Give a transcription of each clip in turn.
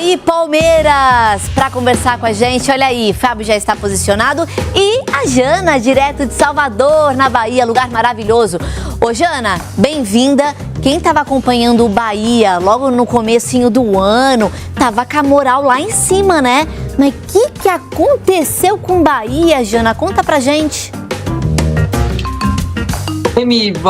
aí, Palmeiras, para conversar com a gente. Olha aí, Fábio já está posicionado e a Jana, direto de Salvador, na Bahia, lugar maravilhoso. Ô Jana, bem-vinda. Quem estava acompanhando o Bahia logo no comecinho do ano, tava com a moral lá em cima, né? Mas o que aconteceu com o Bahia, Jana? Conta pra gente.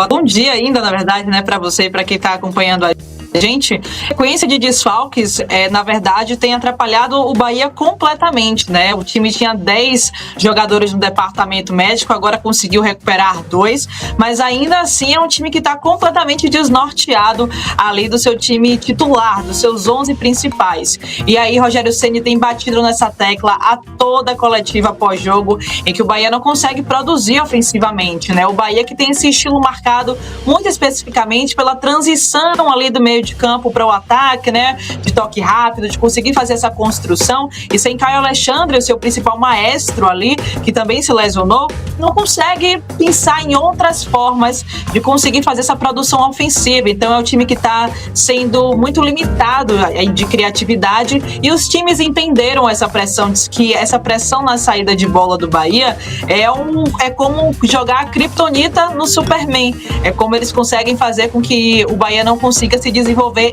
Bom dia ainda, na verdade, né, para você e para quem está acompanhando a gente. A sequência de desfalques, na verdade, tem atrapalhado o Bahia completamente, né? O time tinha 10 jogadores no departamento médico, agora conseguiu recuperar 2, mas ainda assim é um time que está completamente desnorteado ali do seu time titular, dos seus 11 principais. E aí, Rogério Ceni tem batido nessa tecla a toda a coletiva pós-jogo, em que o Bahia não consegue produzir ofensivamente, né? O Bahia que tem esse estilo marcado muito especificamente pela transição ali do meio de campo para o ataque, né? De toque rápido, de conseguir fazer essa construção. E sem Caio Alexandre, o seu principal maestro ali, que também se lesionou, não consegue pensar em outras formas de conseguir fazer essa produção ofensiva. Então é um time que está sendo muito limitado de criatividade e os times entenderam essa pressão, diz que essa pressão na saída de bola do Bahia é como jogar a Kryptonita no Superman. É como eles conseguem fazer com que o Bahia não consiga se desenvolver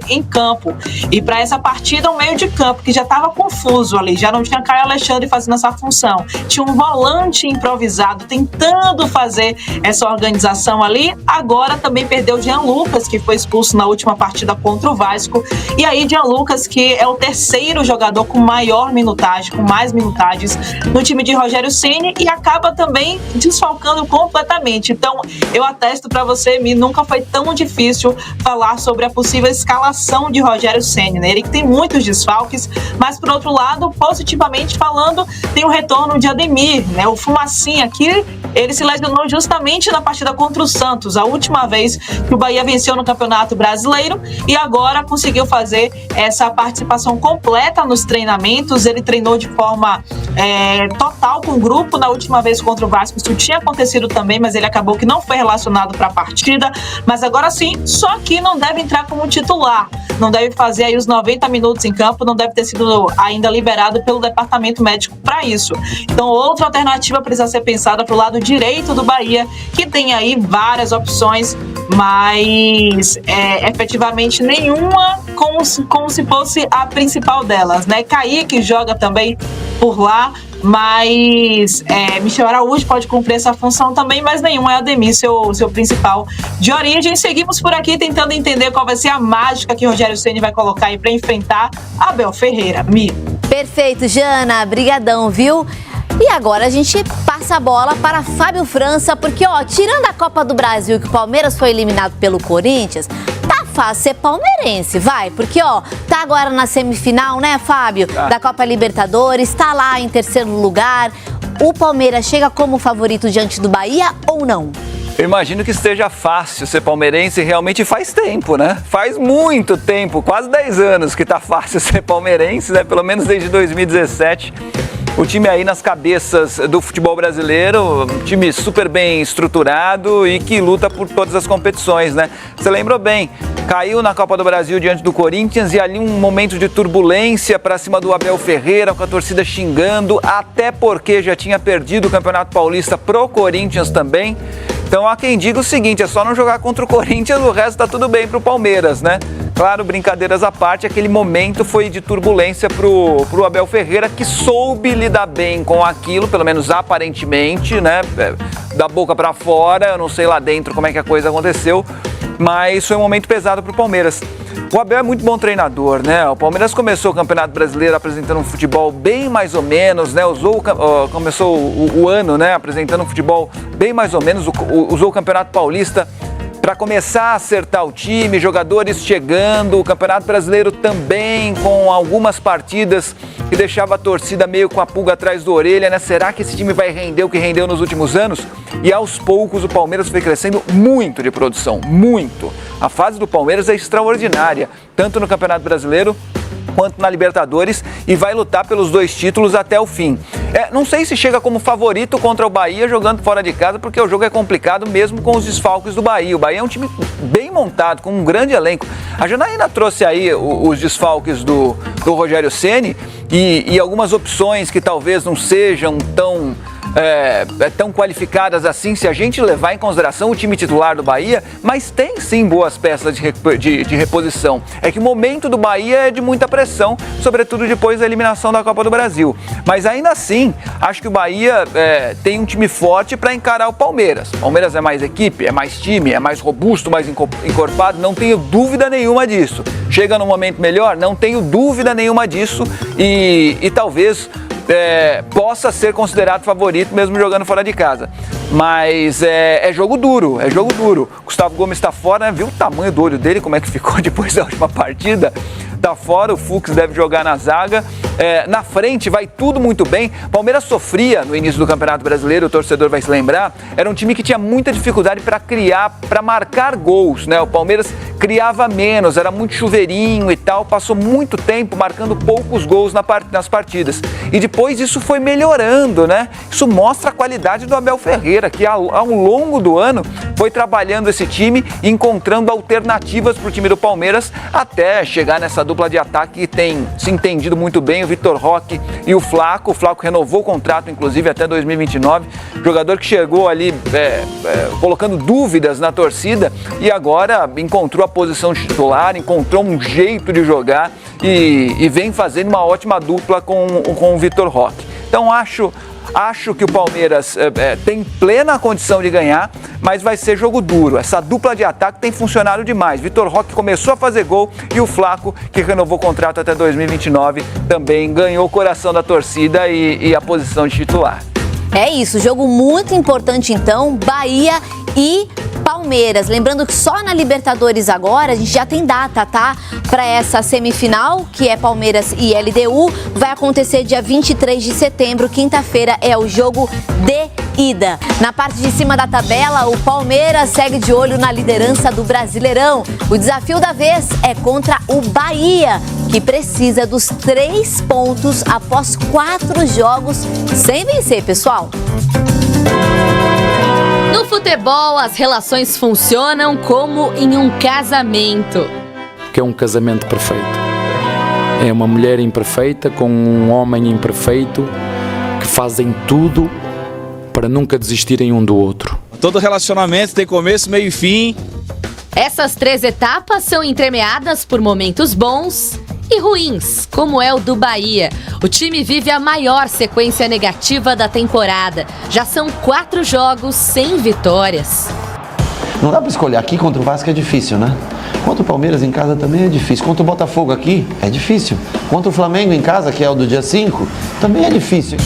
em campo. E para essa partida, o meio de campo, que já estava confuso ali, já não tinha Caio Alexandre fazendo essa função, tinha um volante improvisado tentando fazer essa organização ali, agora também perdeu o Jean Lucas, que foi expulso na última partida contra o Vasco, e aí Jean Lucas, que é o terceiro jogador com maior minutagem, com mais minutagens no time de Rogério Ceni, e acaba também desfalcando completamente. Então, eu atesto para você, nunca foi tão difícil falar sobre a possível escalação de Rogério Ceni, né? Ele que tem muitos desfalques, mas por outro lado, positivamente falando, tem o retorno de Ademir, né? O Fumacinha, que ele se lesionou justamente na partida contra o Santos, a última vez que o Bahia venceu no Campeonato Brasileiro, e agora conseguiu fazer essa participação completa nos treinamentos. Ele treinou de forma total com o grupo na última vez contra o Vasco. Isso tinha acontecido também, mas ele acabou que não foi relacionado para a partida, mas agora sim, só que não deve entrar como titular, não deve fazer aí os 90 minutos em campo, não deve ter sido ainda liberado pelo departamento médico para isso. Então, outra alternativa precisa ser pensada para o lado direito do Bahia, que tem aí várias opções, mas efetivamente nenhuma como se fosse a principal delas, né? Kaique joga também por lá, mas Michel Araújo pode cumprir essa função também, mas nenhum é Ademir, seu principal de origem. Seguimos por aqui tentando entender qual vai ser a mágica que o Rogério Ceni vai colocar aí para enfrentar Abel Ferreira. Perfeito, Jana, brigadão, viu? E agora a gente passa a bola para Fábio França, porque, tirando a Copa do Brasil, que o Palmeiras foi eliminado pelo Corinthians, tá fácil ser palmeirense, vai, porque, tá agora na semifinal, né, Fábio, da Copa Libertadores, tá lá em terceiro lugar. O Palmeiras chega como favorito diante do Bahia ou não? Eu imagino que esteja fácil ser palmeirense, realmente faz tempo, né? Faz muito tempo, quase 10 anos que tá fácil ser palmeirense, né? Pelo menos desde 2017. O time aí nas cabeças do futebol brasileiro, um time super bem estruturado e que luta por todas as competições, né? Você lembrou bem, caiu na Copa do Brasil diante do Corinthians e ali um momento de turbulência para cima do Abel Ferreira, com a torcida xingando, até porque já tinha perdido o Campeonato Paulista pro Corinthians também. Então há quem diga o seguinte, é só não jogar contra o Corinthians, o resto tá tudo bem pro Palmeiras, né? Claro, brincadeiras à parte, aquele momento foi de turbulência pro Abel Ferreira, que soube lidar bem com aquilo, pelo menos aparentemente, né? Da boca para fora, eu não sei lá dentro como é que a coisa aconteceu, mas foi um momento pesado pro Palmeiras. O Abel é muito bom treinador, né? O Palmeiras começou o Campeonato Brasileiro apresentando um futebol bem mais ou menos, né? Começou o ano, né? Apresentando um futebol bem mais ou menos, usou o Campeonato Paulista para começar a acertar o time, jogadores chegando, o Campeonato Brasileiro também com algumas partidas que deixava a torcida meio com a pulga atrás da orelha, né? Será que esse time vai render o que rendeu nos últimos anos? E aos poucos o Palmeiras foi crescendo muito de produção, muito. A fase do Palmeiras é extraordinária, tanto no Campeonato Brasileiro quanto na Libertadores, e vai lutar pelos 2 títulos até o fim. Não sei se chega como favorito contra o Bahia jogando fora de casa, porque o jogo é complicado mesmo com os desfalques do Bahia. O Bahia é um time bem montado, com um grande elenco. A Janaína trouxe aí os desfalques do Rogério Ceni e algumas opções que talvez não sejam tão qualificadas assim, se a gente levar em consideração o time titular do Bahia, mas tem sim boas peças de reposição. É que o momento do Bahia é de muita pressão, sobretudo depois da eliminação da Copa do Brasil. Mas ainda assim, acho que o Bahia tem um time forte para encarar o Palmeiras. O Palmeiras é mais equipe, é mais time, é mais robusto, mais encorpado, não tenho dúvida nenhuma disso. Chega num momento melhor? Não tenho dúvida nenhuma disso e talvez possa ser considerado favorito mesmo jogando fora de casa. Mas é jogo duro, é jogo duro. Gustavo Gomes está fora, né? Viu o tamanho do olho dele, como é que ficou depois da última partida? Tá fora, o Fux deve jogar na zaga. Na frente vai tudo muito bem. Palmeiras sofria no início do Campeonato Brasileiro, o torcedor vai se lembrar. Era um time que tinha muita dificuldade para criar, para marcar gols, né? O Palmeiras criava menos, era muito chuveirinho e tal. Passou muito tempo marcando poucos gols nas partidas. E depois isso foi melhorando, né? Isso mostra a qualidade do Abel Ferreira, que ao longo do ano foi trabalhando esse time e encontrando alternativas para o time do Palmeiras até chegar nessa dupla de ataque que tem se entendido muito bem, o Vitor Roque e o Flaco. O Flaco renovou o contrato, inclusive, até 2029. Jogador que chegou ali colocando dúvidas na torcida e agora encontrou a posição de titular, encontrou um jeito de jogar e vem fazendo uma ótima dupla com o Vitor Roque. Então acho que o Palmeiras tem plena condição de ganhar, mas vai ser jogo duro. Essa dupla de ataque tem funcionado demais. Vitor Roque começou a fazer gol e o Flaco, que renovou o contrato até 2029, também ganhou o coração da torcida e a posição de titular. É isso, jogo muito importante então, Bahia e Palmeiras. Lembrando que só na Libertadores agora a gente já tem data, tá? Para essa semifinal, que é Palmeiras e LDU, vai acontecer dia 23 de setembro, quinta-feira, é o jogo de ida. Na parte de cima da tabela, o Palmeiras segue de olho na liderança do Brasileirão. O desafio da vez é contra o Bahia, que precisa dos 3 pontos após 4 jogos sem vencer, pessoal. No futebol, as relações funcionam como em um casamento. Que é um casamento perfeito. É uma mulher imperfeita com um homem imperfeito que fazem tudo para nunca desistirem um do outro. Todo relacionamento tem começo, meio e fim. Essas 3 etapas são entremeadas por momentos bons e ruins, como é o do Bahia. O time vive a maior sequência negativa da temporada. Já são 4 jogos sem vitórias. Não dá para escolher. Aqui contra o Vasco é difícil, né? Contra o Palmeiras em casa também é difícil. Contra o Botafogo aqui é difícil. Contra o Flamengo em casa, que é o do dia 5, também é difícil.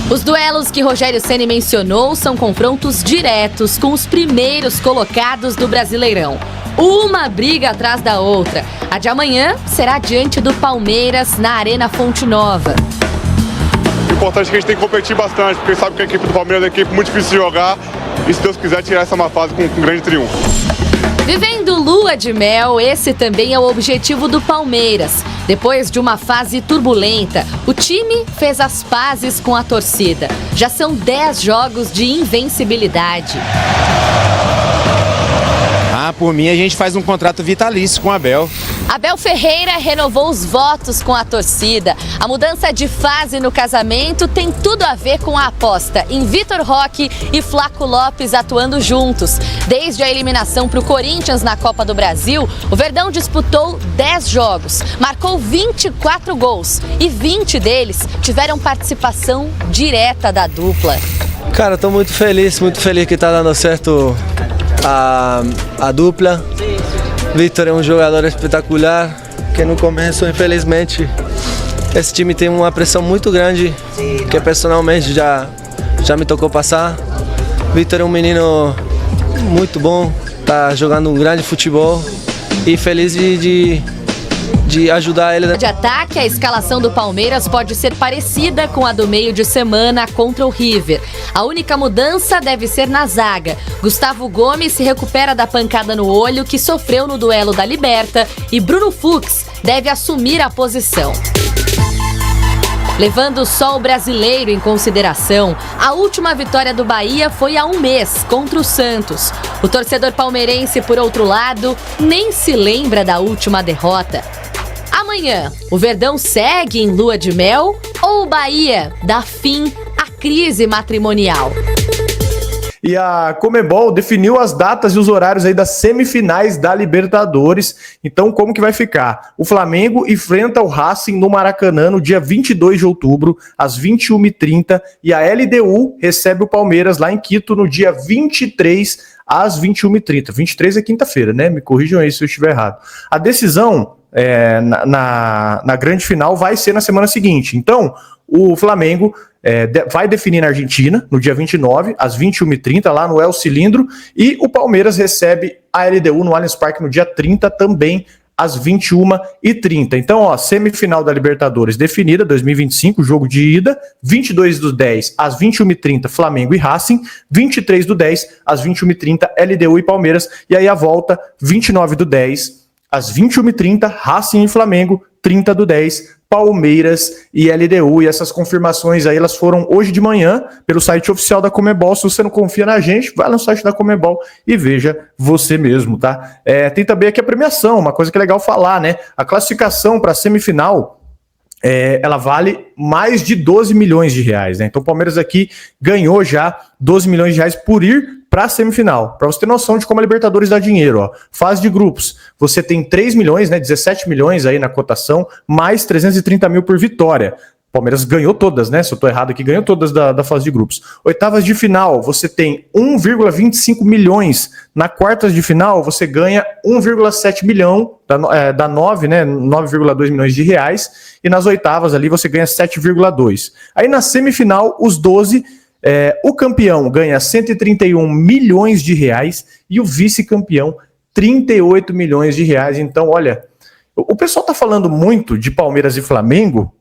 Os duelos que Rogério Ceni mencionou são confrontos diretos com os primeiros colocados do Brasileirão. Uma briga atrás da outra. A de amanhã será diante do Palmeiras na Arena Fonte Nova. O importante é que a gente tem que competir bastante, porque sabe que a equipe do Palmeiras é uma equipe muito difícil de jogar e, se Deus quiser, tirar essa má fase com um grande triunfo. Vivendo lua de mel, esse também é o objetivo do Palmeiras. Depois de uma fase turbulenta, o time fez as pazes com a torcida. Já são 10 jogos de invencibilidade. Por mim, a gente faz um contrato vitalício com o Abel. Abel Ferreira renovou os votos com a torcida. A mudança de fase no casamento tem tudo a ver com a aposta em Vitor Roque e Flaco Lopes atuando juntos. Desde a eliminação para o Corinthians na Copa do Brasil, o Verdão disputou 10 jogos, marcou 24 gols e 20 deles tiveram participação direta da dupla. Cara, tô muito feliz que tá dando certo a dupla. Vitor é um jogador espetacular, que no começo, infelizmente, esse time tem uma pressão muito grande, que personalmente já me tocou passar. Vitor é um menino muito bom, tá jogando um grande futebol e feliz de ajudar ele. De ataque, a escalação do Palmeiras pode ser parecida com a do meio de semana contra o River. A única mudança deve ser na zaga. Gustavo Gomes se recupera da pancada no olho que sofreu no duelo da Liberta e Bruno Fux deve assumir a posição. Levando só o brasileiro em consideração, a última vitória do Bahia foi há um mês, contra o Santos. O torcedor palmeirense, por outro lado, nem se lembra da última derrota. Amanhã, o Verdão segue em lua de mel ou o Bahia dá fim à crise matrimonial? E a Conmebol definiu as datas e os horários aí das semifinais da Libertadores. Então, como que vai ficar? O Flamengo enfrenta o Racing no Maracanã no dia 22 de outubro, às 21h30. E a LDU recebe o Palmeiras lá em Quito no dia 23, às 21h30. 23 é quinta-feira, né? Me corrijam aí se eu estiver errado. A decisão na grande final vai ser na semana seguinte. Então, o Flamengo vai definir na Argentina, no dia 29, às 21h30, lá no El Cilindro, e o Palmeiras recebe a LDU no Allianz Parque no dia 30, também às 21h30. Então, ó, semifinal da Libertadores definida, 2025, jogo de ida, 22/10 às 21h30, Flamengo e Racing, 23/10 às 21h30, LDU e Palmeiras, e aí a volta, 29/10 às 21h30, Racing e Flamengo, 30/10, Palmeiras e LDU. E essas confirmações aí, elas foram hoje de manhã pelo site oficial da Conmebol. Se você não confia na gente, vai no site da Conmebol e veja você mesmo, tá? Tem também aqui a premiação, uma coisa que é legal falar, né? A classificação para a semifinal, ela vale mais de 12 milhões de reais, né? Então o Palmeiras aqui ganhou já 12 milhões de reais por ir para a semifinal. Para você ter noção de como a Libertadores dá dinheiro, ó. Fase de grupos, você tem 3 milhões, né? 17 milhões aí na cotação, mais 330 mil por vitória. O Palmeiras ganhou todas, né? Se eu tô errado aqui, ganhou todas da fase de grupos. Oitavas de final, você tem 1,25 milhões. Na quartas de final, você ganha 1,7 milhão, dá 9, né? 9,2 milhões de reais. E nas oitavas ali, você ganha 7,2. Aí na semifinal, os 12... o campeão ganha 131 milhões de reais e o vice-campeão 38 milhões de reais. Então, olha, o pessoal tá falando muito de Palmeiras e Flamengo,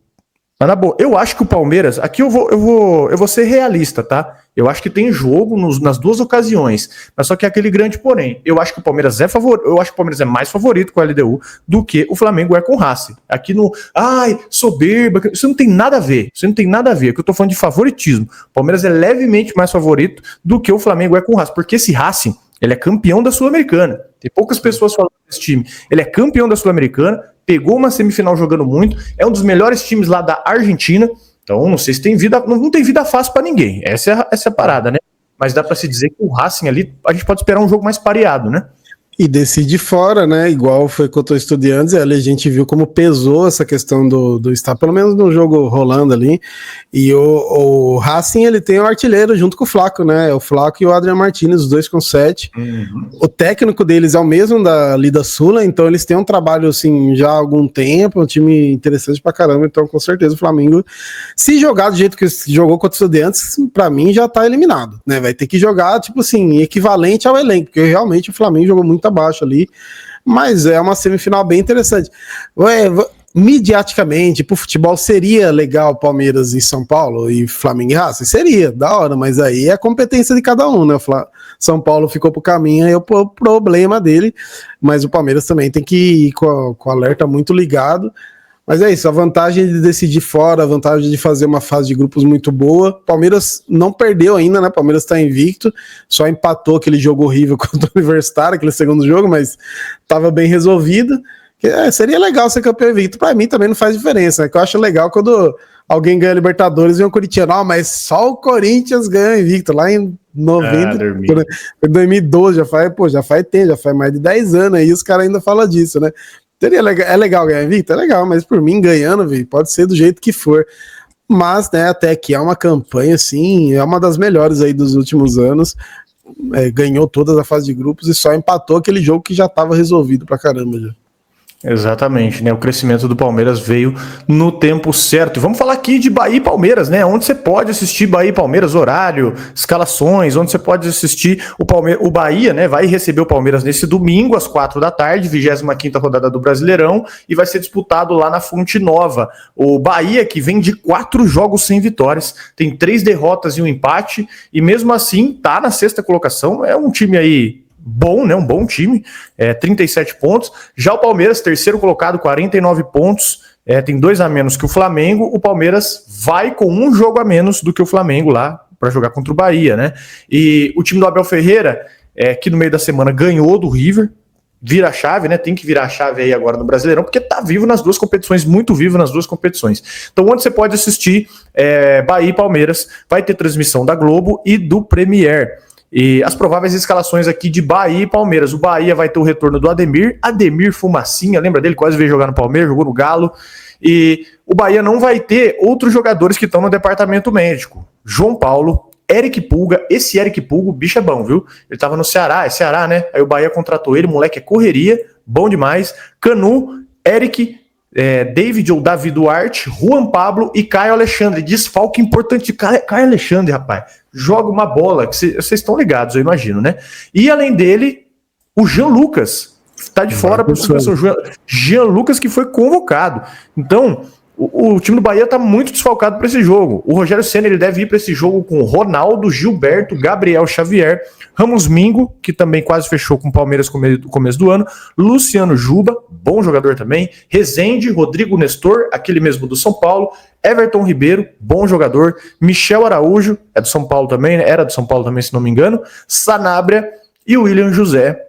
mas na boa, eu acho que o Palmeiras, aqui eu vou ser realista, tá? Eu acho que tem jogo nas duas ocasiões, mas só que é aquele grande porém. Eu acho que o Palmeiras é mais favorito com a LDU do que o Flamengo é com o Racing. Aqui no, soberba, isso não tem nada a ver. Isso não tem nada a ver, que eu tô falando de favoritismo. O Palmeiras é levemente mais favorito do que o Flamengo é com o Racing, porque esse Racing, ele é campeão da Sul-Americana. Tem poucas pessoas falando desse time. Ele é campeão da Sul-Americana, pegou uma semifinal jogando muito, é um dos melhores times lá da Argentina. Então, não sei se tem vida, não tem vida fácil para ninguém. Essa é a parada, né? Mas dá para se dizer que o Racing ali, a gente pode esperar um jogo mais pareado, né? E decide fora, né? Igual foi contra o Estudiantes, ali a gente viu como pesou essa questão do estar, pelo menos no jogo rolando ali. E o Racing, ele tem o artilheiro junto com o Flaco, né? O Flaco e o Adrian Martínez, os dois com 7. O técnico deles é o mesmo da Lida Sula, então eles têm um trabalho assim já há algum tempo, um time interessante pra caramba. Então, com certeza, o Flamengo, se jogar do jeito que jogou contra o Estudiantes, pra mim já tá eliminado, né? Vai ter que jogar, tipo assim, equivalente ao elenco, porque realmente o Flamengo jogou muito abaixo ali, mas é uma semifinal bem interessante. Mediaticamente, pro futebol, seria legal Palmeiras e São Paulo e Flamengo e Racing? Seria, da hora, mas aí é a competência de cada um, né? São Paulo ficou pro caminho, aí é o problema dele, mas o Palmeiras também tem que ir com o alerta muito ligado. Mas é isso, a vantagem de decidir fora, a vantagem de fazer uma fase de grupos muito boa. Palmeiras não perdeu ainda, né? Palmeiras está invicto, só empatou aquele jogo horrível contra o Universitário, aquele segundo jogo, mas estava bem resolvido. Seria legal ser campeão invicto. Para mim também não faz diferença, né? Que eu acho legal quando alguém ganha Libertadores e um corintiano, mas só o Corinthians ganha invicto, lá em 2012, já faz tempo, já faz mais de 10 anos aí, os caras ainda falam disso, né? É legal ganhar invicto? É legal, mas por mim ganhando, pode ser do jeito que for. Mas, né, até que é uma campanha, assim, é uma das melhores aí dos últimos anos. Ganhou toda a fase de grupos e só empatou aquele jogo que já estava resolvido pra caramba já. Exatamente, né? O crescimento do Palmeiras veio no tempo certo. E vamos falar aqui de Bahia e Palmeiras, né? Onde você pode assistir Bahia e Palmeiras, horário, escalações, onde você pode assistir o Bahia, né? Vai receber o Palmeiras nesse domingo, às 4 da tarde, 25ª rodada do Brasileirão, e vai ser disputado lá na Fonte Nova. O Bahia, que vem de 4 jogos sem vitórias, tem 3 derrotas e um empate, e mesmo assim tá na 6ª colocação. É um time aí bom, né? Um bom time, 37 pontos. Já o Palmeiras, terceiro colocado, 49 pontos, tem 2 a menos que o Flamengo, o Palmeiras vai com 1 jogo a menos do que o Flamengo lá para jogar contra o Bahia, né? E o time do Abel Ferreira, que no meio da semana ganhou do River, vira a chave, né? Tem que virar a chave aí agora no Brasileirão, porque tá vivo nas 2 competições, muito vivo nas 2 competições. Então, onde você pode assistir Bahia e Palmeiras, vai ter transmissão da Globo e do Premier. E as prováveis escalações aqui de Bahia e Palmeiras. O Bahia vai ter o retorno do Ademir Fumacinha, lembra dele? Quase veio jogar no Palmeiras, jogou no Galo. E o Bahia não vai ter outros jogadores que estão no departamento médico. João Paulo, Eric Pulga, esse Eric Pulga, o bicho é bom, viu? Ele tava no Ceará, Ceará, né? Aí o Bahia contratou ele, moleque é correria, bom demais. Canu, Eric, David ou Davi Duarte, Juan Pablo e Caio Alexandre. Desfalque importante. Caio Alexandre, rapaz, joga uma bola, que vocês estão ligados, eu imagino, né? E além dele, o Jean Lucas, tá de fora por suspensão. Jean Lucas que foi convocado. Então, o time do Bahia tá muito desfalcado para esse jogo. O Rogério Ceni, ele deve ir para esse jogo com Ronaldo, Gilberto, Gabriel Xavier, Ramos Mingo, que também quase fechou com o Palmeiras no começo do ano, Luciano Juba, bom jogador também, Rezende, Rodrigo Nestor, aquele mesmo do São Paulo, Everton Ribeiro, bom jogador, Michel Araújo, é do São Paulo também, né? Era do São Paulo também, se não me engano, Sanabria e o William José,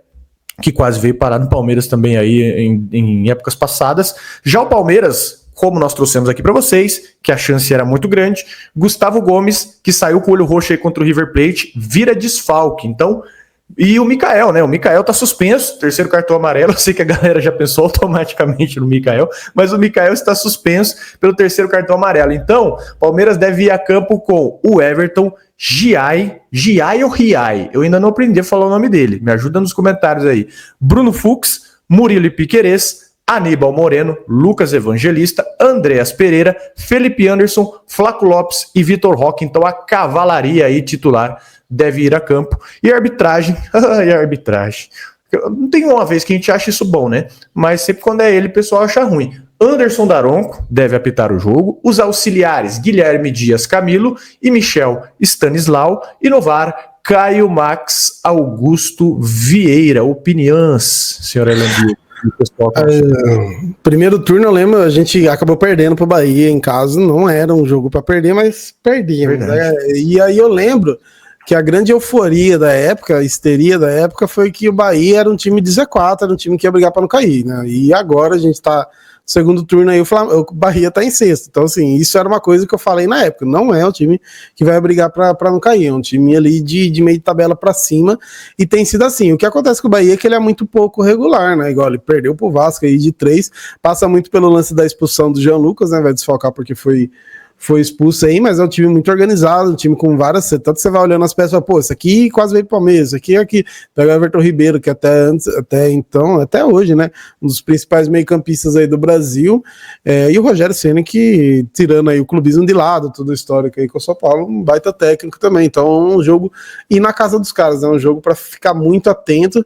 que quase veio parar no Palmeiras também aí em épocas passadas. Já o Palmeiras, como nós trouxemos aqui para vocês, que a chance era muito grande, Gustavo Gomes, que saiu com o olho roxo aí contra o River Plate, vira desfalque. Então, e o Mikael, né? O Mikael tá suspenso, 3º cartão amarelo. Eu sei que a galera já pensou automaticamente no Mikael, mas o Mikael está suspenso pelo 3º cartão amarelo. Então, Palmeiras deve ir a campo com o Everton, Giai ou Riai? Eu ainda não aprendi a falar o nome dele. Me ajuda nos comentários aí. Bruno Fux, Murilo e Piquerez, Aníbal Moreno, Lucas Evangelista, Andreas Pereira, Felipe Anderson, Flaco Lopes e Vitor Roque. Então a cavalaria aí titular deve ir a campo. E a arbitragem, não tem uma vez que a gente acha isso bom, né? Mas sempre quando é ele, o pessoal acha ruim. Anderson Daronco deve apitar o jogo. Os auxiliares Guilherme Dias Camilo e Michel Stanislau. E no VAR, Caio Max Augusto Vieira. Opiniões, senhor Elandir? Primeiro turno, eu lembro, a gente acabou perdendo pro Bahia em casa, não era um jogo para perder, mas perdíamos, né? E aí eu lembro que a grande euforia da época, a histeria da época, foi que o Bahia era um time de Z4, era um time que ia brigar para não cair, né? E agora a gente tá segundo turno aí, o Bahia tá em sexto. Então, assim, isso era uma coisa que eu falei na época. Não é um time que vai brigar pra não cair. É um time ali de meio de tabela pra cima. E tem sido assim. O que acontece com o Bahia é que ele é muito pouco regular, né? Igual ele perdeu pro Vasco aí de 3. Passa muito pelo lance da expulsão do Jean Lucas, né? Vai desfalcar porque foi expulso aí, mas é um time muito organizado, um time com várias... Tanto que você vai olhando as peças e fala, pô, isso aqui quase veio pro Palmeiras, isso aqui. Pega o Everton Ribeiro, que até hoje, né, um dos principais meio-campistas aí do Brasil, e o Rogério Ceni, que, tirando aí o clubismo de lado, tudo histórico aí com o São Paulo, um baita técnico também. Então é um jogo ir na casa dos caras, é um jogo para ficar muito atento.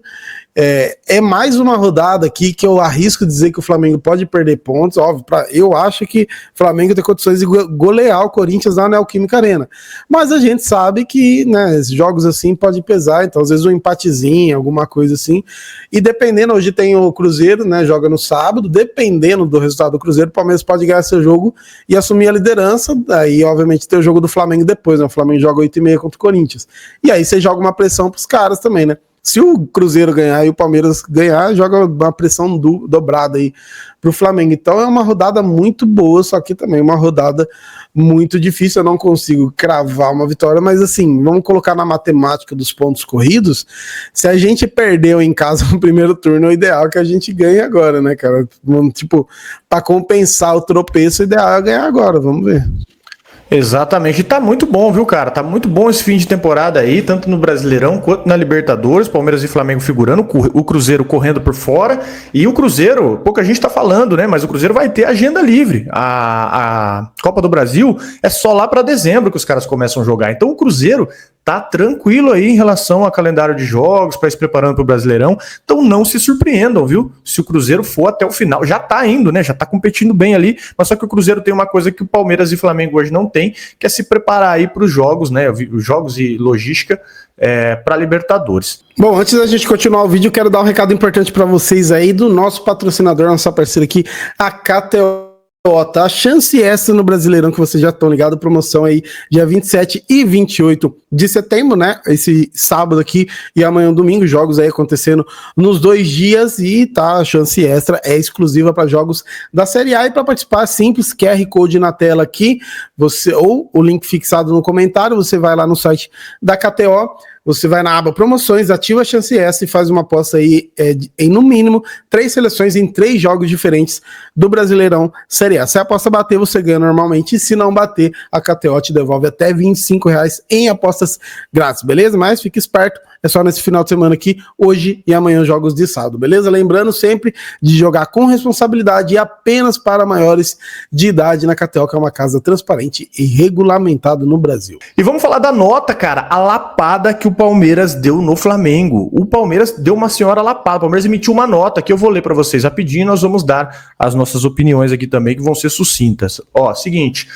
É mais uma rodada aqui que eu arrisco dizer que o Flamengo pode perder pontos, óbvio, eu acho que o Flamengo tem condições de golear o Corinthians na Neoquímica Arena, mas a gente sabe que, né, jogos assim podem pesar, então às vezes um empatezinho, alguma coisa assim, e dependendo, hoje tem o Cruzeiro, né, joga no sábado, dependendo do resultado do Cruzeiro, o Palmeiras pode ganhar seu jogo e assumir a liderança, daí obviamente tem o jogo do Flamengo depois, né, o Flamengo joga 8h30 contra o Corinthians, e aí você joga uma pressão pros caras também, né. Se o Cruzeiro ganhar e o Palmeiras ganhar, joga uma pressão dobrada aí pro Flamengo. Então é uma rodada muito boa, só que também uma rodada muito difícil. Eu não consigo cravar uma vitória, mas assim, vamos colocar na matemática dos pontos corridos. Se a gente perdeu em casa no primeiro turno, o ideal é que a gente ganhe agora, né, cara? Tipo, para compensar o tropeço, o ideal é ganhar agora, vamos ver. Exatamente, e tá muito bom, viu, cara? Tá muito bom esse fim de temporada aí, tanto no Brasileirão quanto na Libertadores, Palmeiras e Flamengo figurando, o Cruzeiro correndo por fora, e o Cruzeiro, pouca gente tá falando, né, mas o Cruzeiro vai ter agenda livre. A Copa do Brasil é só lá para dezembro que os caras começam a jogar, então o Cruzeiro tá tranquilo aí em relação ao calendário de jogos, para ir se preparando para o Brasileirão. Então não se surpreendam, viu? Se o Cruzeiro for até o final, já tá indo, né? Já tá competindo bem ali, mas só que o Cruzeiro tem uma coisa que o Palmeiras e Flamengo hoje não tem, que é se preparar aí para os jogos, né? Os jogos e logística para Libertadores. Bom, antes da gente continuar o vídeo, eu quero dar um recado importante para vocês aí do nosso patrocinador, nossa parceira aqui, a KTO Tá? A chance extra no Brasileirão, que vocês já estão ligados, promoção aí dia 27 e 28 de setembro, né? Esse sábado aqui e amanhã domingo, jogos aí acontecendo nos 2 dias e tá, a chance extra é exclusiva para jogos da Série A. E para participar, simples, QR Code na tela aqui, você ou o link fixado no comentário, você vai lá no site da KTO, você vai na aba promoções, ativa a chance extra e faz uma aposta aí em no mínimo 3 seleções em 3 jogos diferentes do Brasileirão Série A. Se a aposta bater, você ganha normalmente, e se não bater, a KTO te devolve até R$25 em apostas grátis, beleza? Mas fique esperto, é só nesse final de semana aqui, hoje e amanhã jogos de sábado, beleza? Lembrando sempre de jogar com responsabilidade e apenas para maiores de idade na KTO, que é uma casa transparente e regulamentada no Brasil. E vamos falar da nota, cara, a lapada que o Palmeiras deu no Flamengo. O Palmeiras deu uma senhora lapada, o Palmeiras emitiu uma nota que eu vou ler para vocês rapidinho e nós vamos dar as nossas opiniões aqui também, que vão ser sucintas. Ó, seguinte...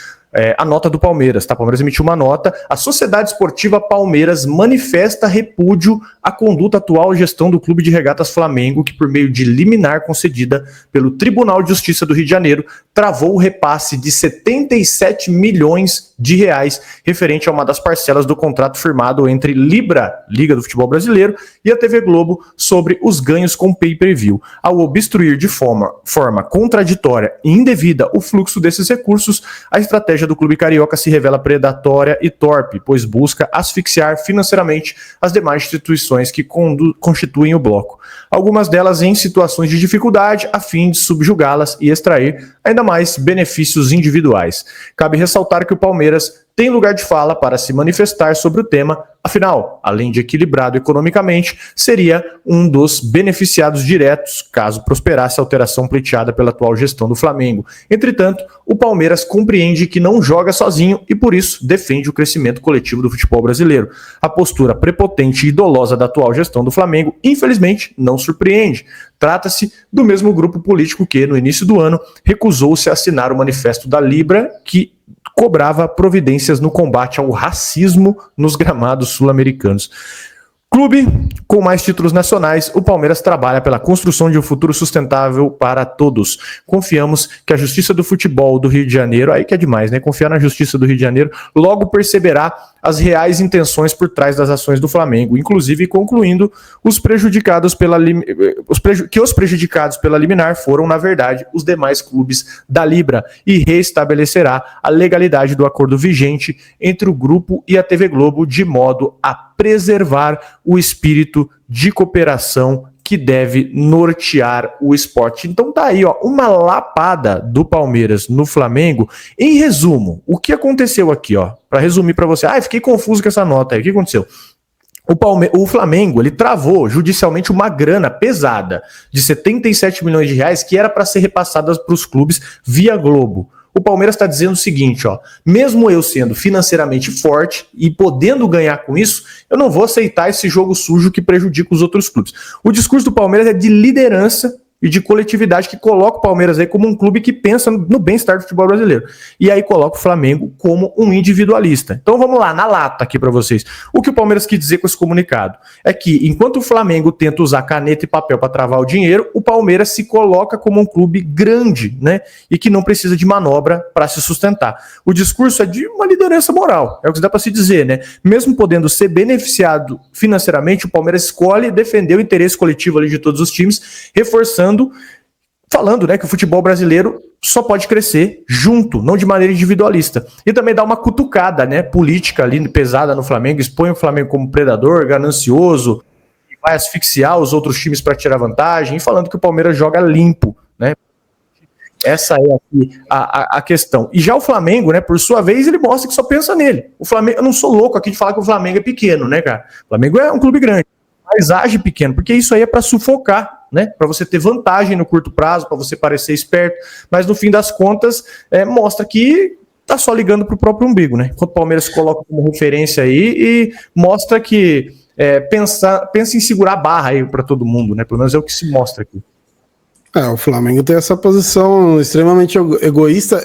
a nota do Palmeiras, tá? O Palmeiras emitiu uma nota. A Sociedade Esportiva Palmeiras manifesta repúdio à conduta atual gestão do Clube de Regatas Flamengo, que por meio de liminar concedida pelo Tribunal de Justiça do Rio de Janeiro, travou o repasse de 77 milhões de reais referente a uma das parcelas do contrato firmado entre Libra, Liga do Futebol Brasileiro, e a TV Globo sobre os ganhos com pay-per-view. Ao obstruir de forma contraditória e indevida o fluxo desses recursos, a estratégia do clube carioca se revela predatória e torpe, pois busca asfixiar financeiramente as demais instituições que constituem o bloco. Algumas delas em situações de dificuldade, a fim de subjugá-las e extrair ainda mais benefícios individuais. Cabe ressaltar que o Palmeiras tem lugar de fala para se manifestar sobre o tema, afinal, além de equilibrado economicamente, seria um dos beneficiados diretos, caso prosperasse a alteração pleiteada pela atual gestão do Flamengo. Entretanto, o Palmeiras compreende que não joga sozinho e, por isso, defende o crescimento coletivo do futebol brasileiro. A postura prepotente e idolosa da atual gestão do Flamengo, infelizmente, não surpreende. Trata-se do mesmo grupo político que, no início do ano, recusou-se a assinar o manifesto da Libra, que cobrava providências no combate ao racismo nos gramados sul-americanos. Clube com mais títulos nacionais, o Palmeiras trabalha pela construção de um futuro sustentável para todos. Confiamos que a Justiça do Futebol do Rio de Janeiro, aí que é demais, né? Confiar na Justiça do Rio de Janeiro, logo perceberá as reais intenções por trás das ações do Flamengo, inclusive concluindo os prejudicados pela liminar foram, na verdade, os demais clubes da Libra, e reestabelecerá a legalidade do acordo vigente entre o grupo e a TV Globo, de modo a preservar o espírito de cooperação que deve nortear o esporte. Então tá aí, ó, uma lapada do Palmeiras no Flamengo. Em resumo, o que aconteceu aqui, ó, para resumir para você. Fiquei confuso com essa nota aí. O que aconteceu? O Flamengo, ele travou judicialmente uma grana pesada de 77 milhões de reais que era para ser repassada para os clubes via Globo. O Palmeiras está dizendo o seguinte, ó, mesmo eu sendo financeiramente forte e podendo ganhar com isso, eu não vou aceitar esse jogo sujo que prejudica os outros clubes. O discurso do Palmeiras é de liderança e de coletividade, que coloca o Palmeiras aí como um clube que pensa no bem-estar do futebol brasileiro. E aí coloca o Flamengo como um individualista. Então vamos lá, na lata aqui para vocês. O que o Palmeiras quis dizer com esse comunicado é que, enquanto o Flamengo tenta usar caneta e papel para travar o dinheiro, o Palmeiras se coloca como um clube grande, né? E que não precisa de manobra para se sustentar. O discurso é de uma liderança moral, é o que dá para se dizer, né? Mesmo podendo ser beneficiado financeiramente, o Palmeiras escolhe defender o interesse coletivo ali de todos os times, falando, né, que o futebol brasileiro só pode crescer junto, não de maneira individualista. E também dá uma cutucada, né, política ali pesada no Flamengo, expõe o Flamengo como predador, ganancioso, vai asfixiar os outros times para tirar vantagem, e falando que o Palmeiras joga limpo, né? Essa é aqui a questão. E já o Flamengo, né, por sua vez, ele mostra que só pensa nele. O Flamengo, eu não sou louco aqui de falar que o Flamengo é pequeno, né, cara? O Flamengo é um clube grande, mas age pequeno, porque isso aí é para sufocar, né? Para você ter vantagem no curto prazo, para você parecer esperto, mas no fim das contas mostra que tá só ligando pro próprio umbigo, né? Enquanto o Palmeiras se coloca como referência aí e mostra que pensa em segurar a barra aí para todo mundo, né? Pelo menos é o que se mostra aqui. O Flamengo tem essa posição extremamente egoísta.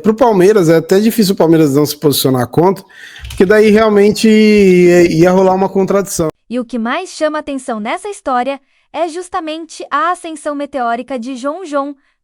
Pro Palmeiras é até difícil o Palmeiras não se posicionar contra, porque daí realmente ia rolar uma contradição. E o que mais chama atenção nessa história é justamente a ascensão meteórica de João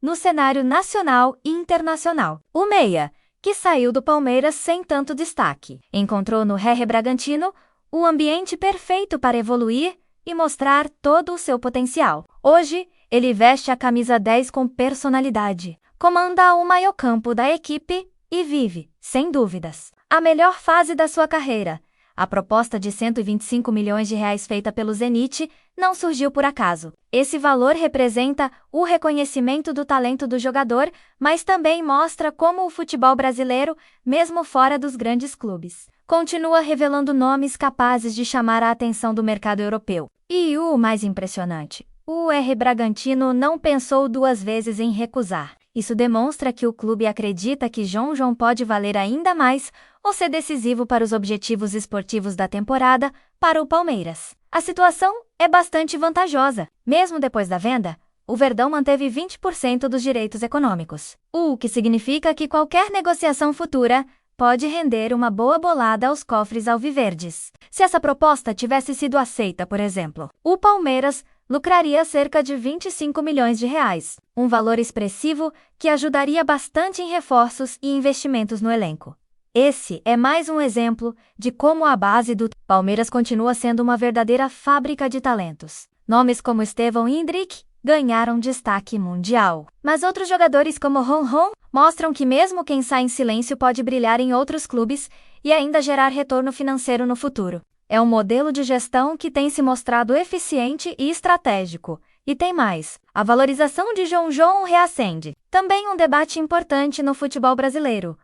no cenário nacional e internacional. O meia, que saiu do Palmeiras sem tanto destaque, encontrou no RR Bragantino o ambiente perfeito para evoluir e mostrar todo o seu potencial. Hoje, ele veste a camisa 10 com personalidade, comanda o maior-campo da equipe e vive, sem dúvidas, a melhor fase da sua carreira. A proposta de 125 milhões de reais feita pelo Zenit não surgiu por acaso. Esse valor representa o reconhecimento do talento do jogador, mas também mostra como o futebol brasileiro, mesmo fora dos grandes clubes, continua revelando nomes capazes de chamar a atenção do mercado europeu. E o mais impressionante, o RR Bragantino não pensou duas vezes em recusar. Isso demonstra que o clube acredita que João pode valer ainda mais ou ser decisivo para os objetivos esportivos da temporada para o Palmeiras. A situação é bastante vantajosa. Mesmo depois da venda, o Verdão manteve 20% dos direitos econômicos, o que significa que qualquer negociação futura pode render uma boa bolada aos cofres alviverdes. Se essa proposta tivesse sido aceita, por exemplo, o Palmeiras lucraria cerca de 25 milhões de reais, um valor expressivo que ajudaria bastante em reforços e investimentos no elenco. Esse é mais um exemplo de como a base do Palmeiras continua sendo uma verdadeira fábrica de talentos. Nomes como Estevão e Hendrick ganharam destaque mundial. Mas outros jogadores como Ron mostram que mesmo quem sai em silêncio pode brilhar em outros clubes e ainda gerar retorno financeiro no futuro. É um modelo de gestão que tem se mostrado eficiente e estratégico. E tem mais. A valorização de João reacende também um debate importante no futebol brasileiro.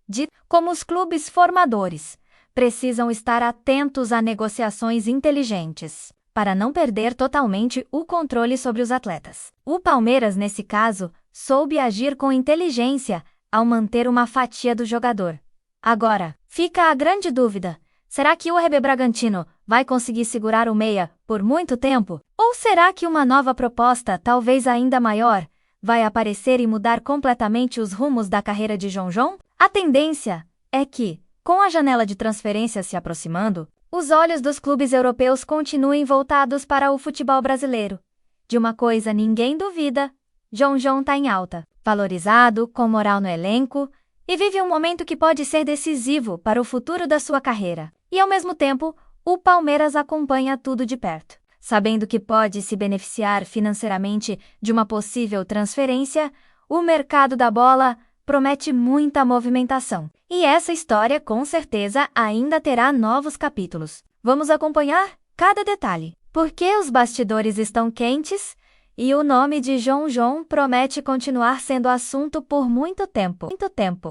De como os clubes formadores precisam estar atentos a negociações inteligentes para não perder totalmente o controle sobre os atletas. O Palmeiras, nesse caso, soube agir com inteligência ao manter uma fatia do jogador. Agora, fica a grande dúvida. Será que o RB Bragantino vai conseguir segurar o meia por muito tempo? Ou será que uma nova proposta, talvez ainda maior, vai aparecer e mudar completamente os rumos da carreira de João? A tendência é que, com a janela de transferência se aproximando, os olhos dos clubes europeus continuem voltados para o futebol brasileiro. De uma coisa ninguém duvida, João está em alta, valorizado, com moral no elenco, e vive um momento que pode ser decisivo para o futuro da sua carreira. E, ao mesmo tempo, o Palmeiras acompanha tudo de perto. Sabendo que pode se beneficiar financeiramente de uma possível transferência, o mercado da bola promete muita movimentação. E essa história, com certeza, ainda terá novos capítulos. Vamos acompanhar cada detalhe, porque os bastidores estão quentes e o nome de João promete continuar sendo assunto por muito tempo.